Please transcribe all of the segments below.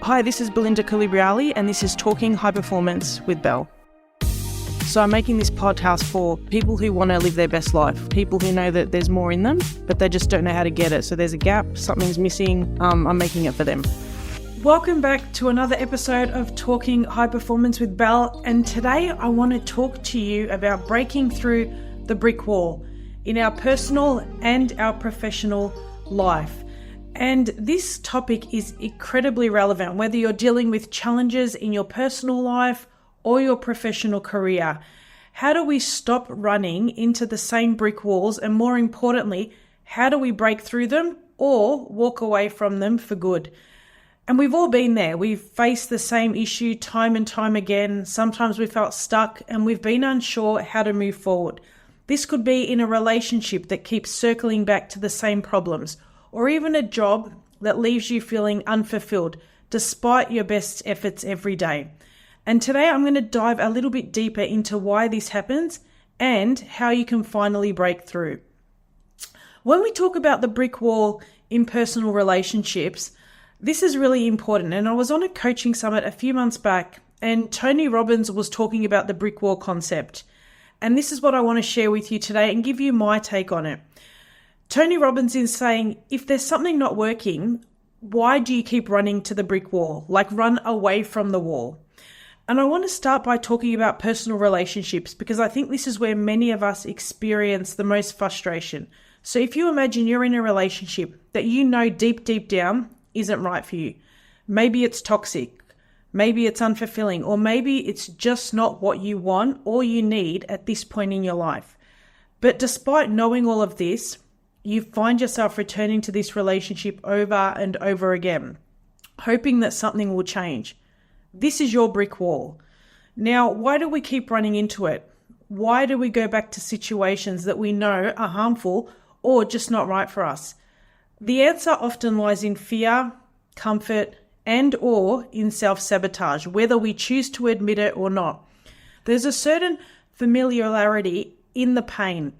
Hi, this is Belinda Colubriale, and this is Talking High Performance with Belle. So I'm making this podcast for people who want to live their best life, people who know that there's more in them, but they just don't know how to get it. So there's a gap, something's missing, I'm making it for them. Welcome back to another episode of Talking High Performance with Belle, and today I want to talk to you about breaking through the brick wall in our personal and our professional life. And this topic is incredibly relevant, whether you're dealing with challenges in your personal life or your professional career. How do we stop running into the same brick walls? And more importantly, how do we break through them or walk away from them for good? And we've all been there. We've faced the same issue time and time again. Sometimes we felt stuck and we've been unsure how to move forward. This could be in a relationship that keeps circling back to the same problems, or even a job that leaves you feeling unfulfilled despite your best efforts every day. And today I'm going to dive a little bit deeper into why this happens and how you can finally break through. When we talk about the brick wall in personal relationships, this is really important. And I was on a coaching summit a few months back, and Tony Robbins was talking about the brick wall concept. And this is what I want to share with you today and give you my take on it. Tony Robbins is saying, if there's something not working, why do you keep running to the brick wall? Like, run away from the wall. And I want to start by talking about personal relationships, because I think this is where many of us experience the most frustration. So if you imagine you're in a relationship that you know deep down isn't right for you. Maybe it's toxic, maybe it's unfulfilling, or maybe it's just not what you want or you need at this point in your life. But despite knowing all of this, you find yourself returning to this relationship over and over again, hoping that something will change. This is your brick wall. Now, why do we keep running into it? Why do we go back to situations that we know are harmful or just not right for us? The answer often lies in fear, comfort, and or in self-sabotage, whether we choose to admit it or not. There's a certain familiarity in the pain,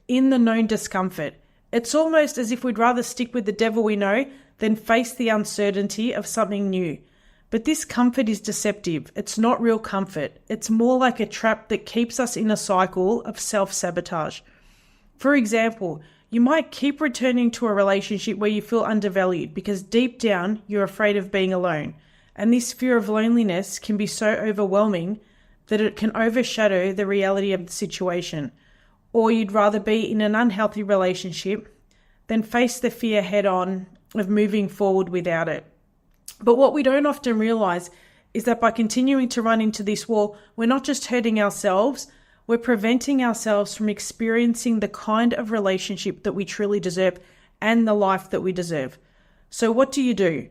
in the known discomfort. It's almost as if we'd rather stick with the devil we know than face the uncertainty of something new. But this comfort is deceptive. It's not real comfort. It's more like a trap that keeps us in a cycle of self-sabotage. For example, you might keep returning to a relationship where you feel undervalued because deep down you're afraid of being alone. And this fear of loneliness can be so overwhelming that it can overshadow the reality of the situation. Or you'd rather be in an unhealthy relationship than face the fear head on of moving forward without it. But what we don't often realize is that by continuing to run into this wall, we're not just hurting ourselves, we're preventing ourselves from experiencing the kind of relationship that we truly deserve and the life that we deserve. So what do?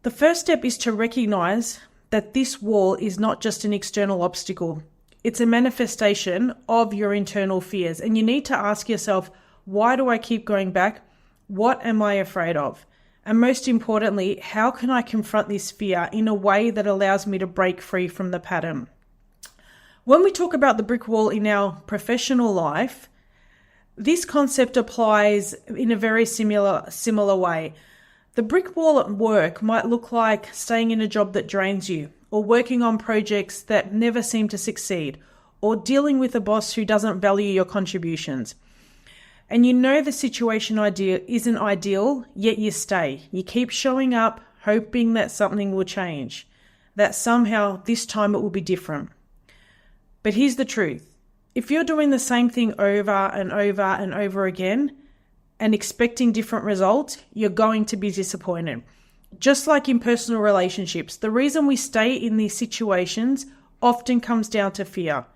The first step is to recognize that this wall is not just an external obstacle. It's a manifestation of your internal fears. And you need to ask yourself, why do I keep going back? What am I afraid of? And most importantly, how can I confront this fear in a way that allows me to break free from the pattern? When we talk about the brick wall in our professional life, this concept applies in a very similar way. The brick wall at work might look like staying in a job that drains you, or working on projects that never seem to succeed, or dealing with a boss who doesn't value your contributions. And you know the situation isn't ideal, yet you stay. You keep showing up, hoping that something will change, that somehow this time it will be different. But here's the truth. If you're doing the same thing over and over and over again and expecting different results, you're going to be disappointed. Just like in personal relationships, the reason we stay in these situations often comes down to fear.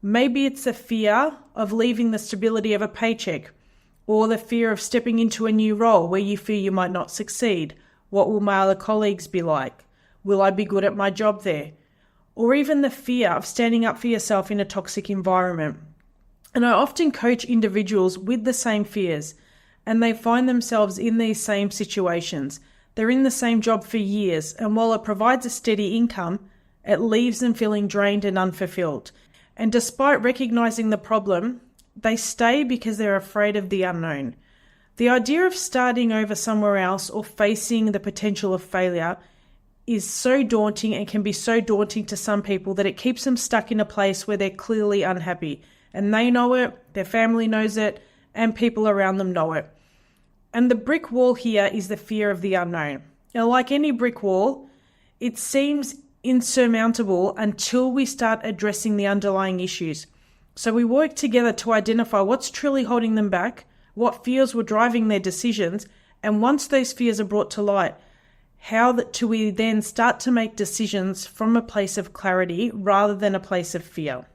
Maybe it's the fear of leaving the stability of a paycheck, or the fear of stepping into a new role where you fear you might not succeed. What will my other colleagues be like? Will I be good at my job there? Or even the fear of standing up for yourself in a toxic environment. And I often coach individuals with the same fears, and they find themselves in these same situations. They're in the same job for years, and while it provides a steady income, it leaves them feeling drained and unfulfilled. And despite recognizing the problem, they stay because they're afraid of the unknown. The idea of starting over somewhere else or facing the potential of failure is so daunting and can be so daunting to some people that it keeps them stuck in a place where they're clearly unhappy. And they know it, their family knows it, and people around them know it. And the brick wall here is the fear of the unknown. Now, like any brick wall, it seems insurmountable until we start addressing the underlying issues. So we work together to identify what's truly holding them back, what fears were driving their decisions, and once those fears are brought to light, how do we then start to make decisions from a place of clarity rather than a place of fear.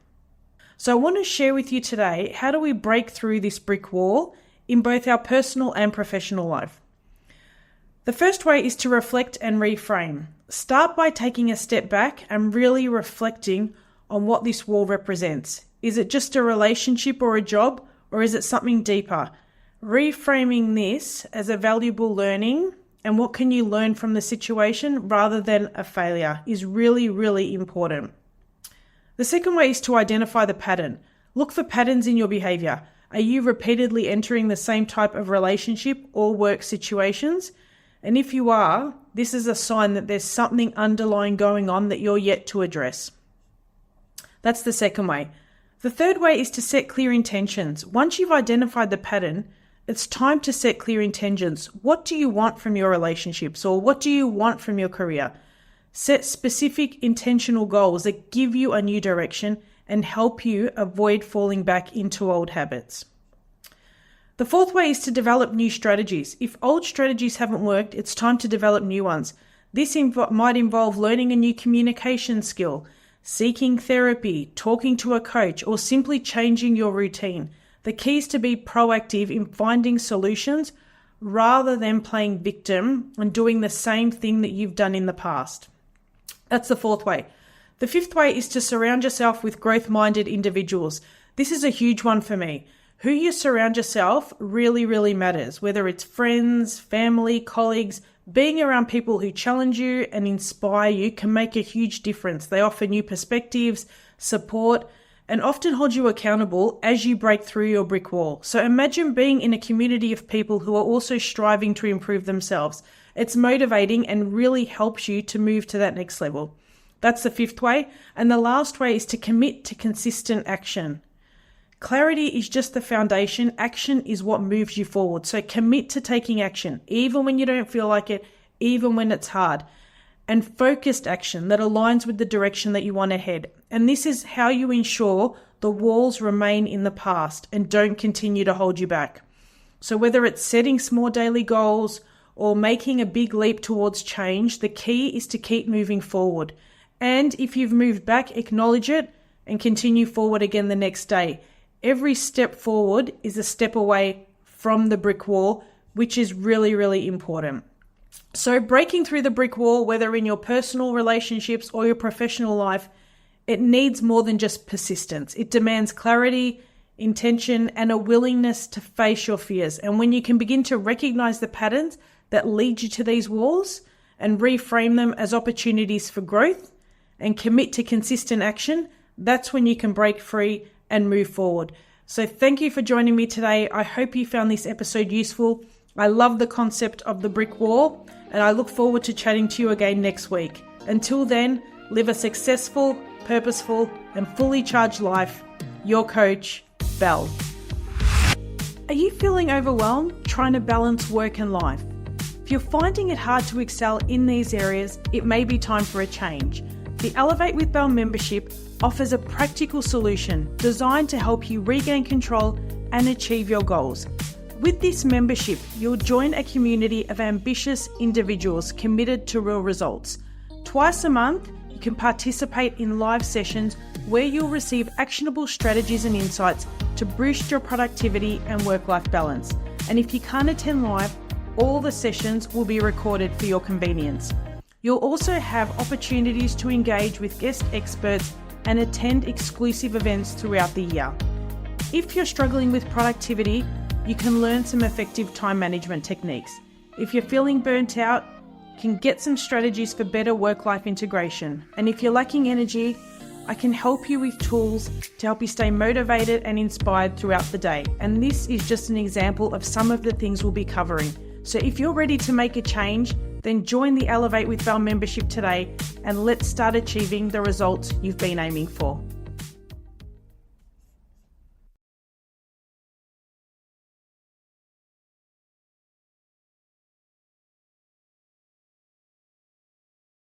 So I want to share with you today, how do we break through this brick wall in both our personal and professional life? The first way is to reflect and reframe. Start by taking a step back and really reflecting on what this wall represents. Is it just a relationship or a job, or is it something deeper? Reframing this as a valuable learning and what can you learn from the situation rather than a failure is really, really important. The second way is to identify the pattern. Look for patterns in your behavior. Are you repeatedly entering the same type of relationship or work situations? And if you are, this is a sign that there's something underlying going on that you're yet to address. That's the second way. The third way is to set clear intentions. Once you've identified the pattern, it's time to set clear intentions. What do you want from your relationships, or what do you want from your career? Set specific intentional goals that give you a new direction and help you avoid falling back into old habits. The fourth way is to develop new strategies. If old strategies haven't worked, it's time to develop new ones. This might involve learning a new communication skill, seeking therapy, talking to a coach, or simply changing your routine. The key is to be proactive in finding solutions rather than playing victim and doing the same thing that you've done in the past. That's the fourth way. The fifth way is to surround yourself with growth-minded individuals. This is a huge one for me. Who you surround yourself really, really matters. Whether it's friends, family, colleagues, being around people who challenge you and inspire you can make a huge difference. They offer new perspectives, support, and often hold you accountable as you break through your brick wall. So imagine being in a community of people who are also striving to improve themselves. It's motivating and really helps you to move to that next level. That's the fifth way. And the last way is to commit to consistent action. Clarity is just the foundation. Action is what moves you forward. So commit to taking action, even when you don't feel like it, even when it's hard. And focused action that aligns with the direction that you want to head. And this is how you ensure the walls remain in the past and don't continue to hold you back. So whether it's setting small daily goals or making a big leap towards change, the key is to keep moving forward. And if you've moved back, acknowledge it and continue forward again the next day. Every step forward is a step away from the brick wall, which is really, really important. So breaking through the brick wall, whether in your personal relationships or your professional life, it needs more than just persistence. It demands clarity, intention, and a willingness to face your fears. And when you can begin to recognize the patterns that lead you to these walls and reframe them as opportunities for growth and commit to consistent action, that's when you can break free and move forward. So thank you for joining me today. I hope you found this episode useful. I love the concept of the brick wall, and I look forward to chatting to you again next week. Until then, live a successful, purposeful, and fully charged life. Your coach, Bel. Are you feeling overwhelmed trying to balance work and life? If you're finding it hard to excel in these areas, it may be time for a change. The Elevate with Bel membership offers a practical solution designed to help you regain control and achieve your goals. With this membership, you'll join a community of ambitious individuals committed to real results. Twice a month, you can participate in live sessions where you'll receive actionable strategies and insights to boost your productivity and work-life balance. And if you can't attend live, all the sessions will be recorded for your convenience. You'll also have opportunities to engage with guest experts and attend exclusive events throughout the year. If you're struggling with productivity, you can learn some effective time management techniques. If you're feeling burnt out, you can get some strategies for better work-life integration. And if you're lacking energy, I can help you with tools to help you stay motivated and inspired throughout the day. And this is just an example of some of the things we'll be covering. So if you're ready to make a change, Then join the Elevate with Belle membership today and let's start achieving the results you've been aiming for.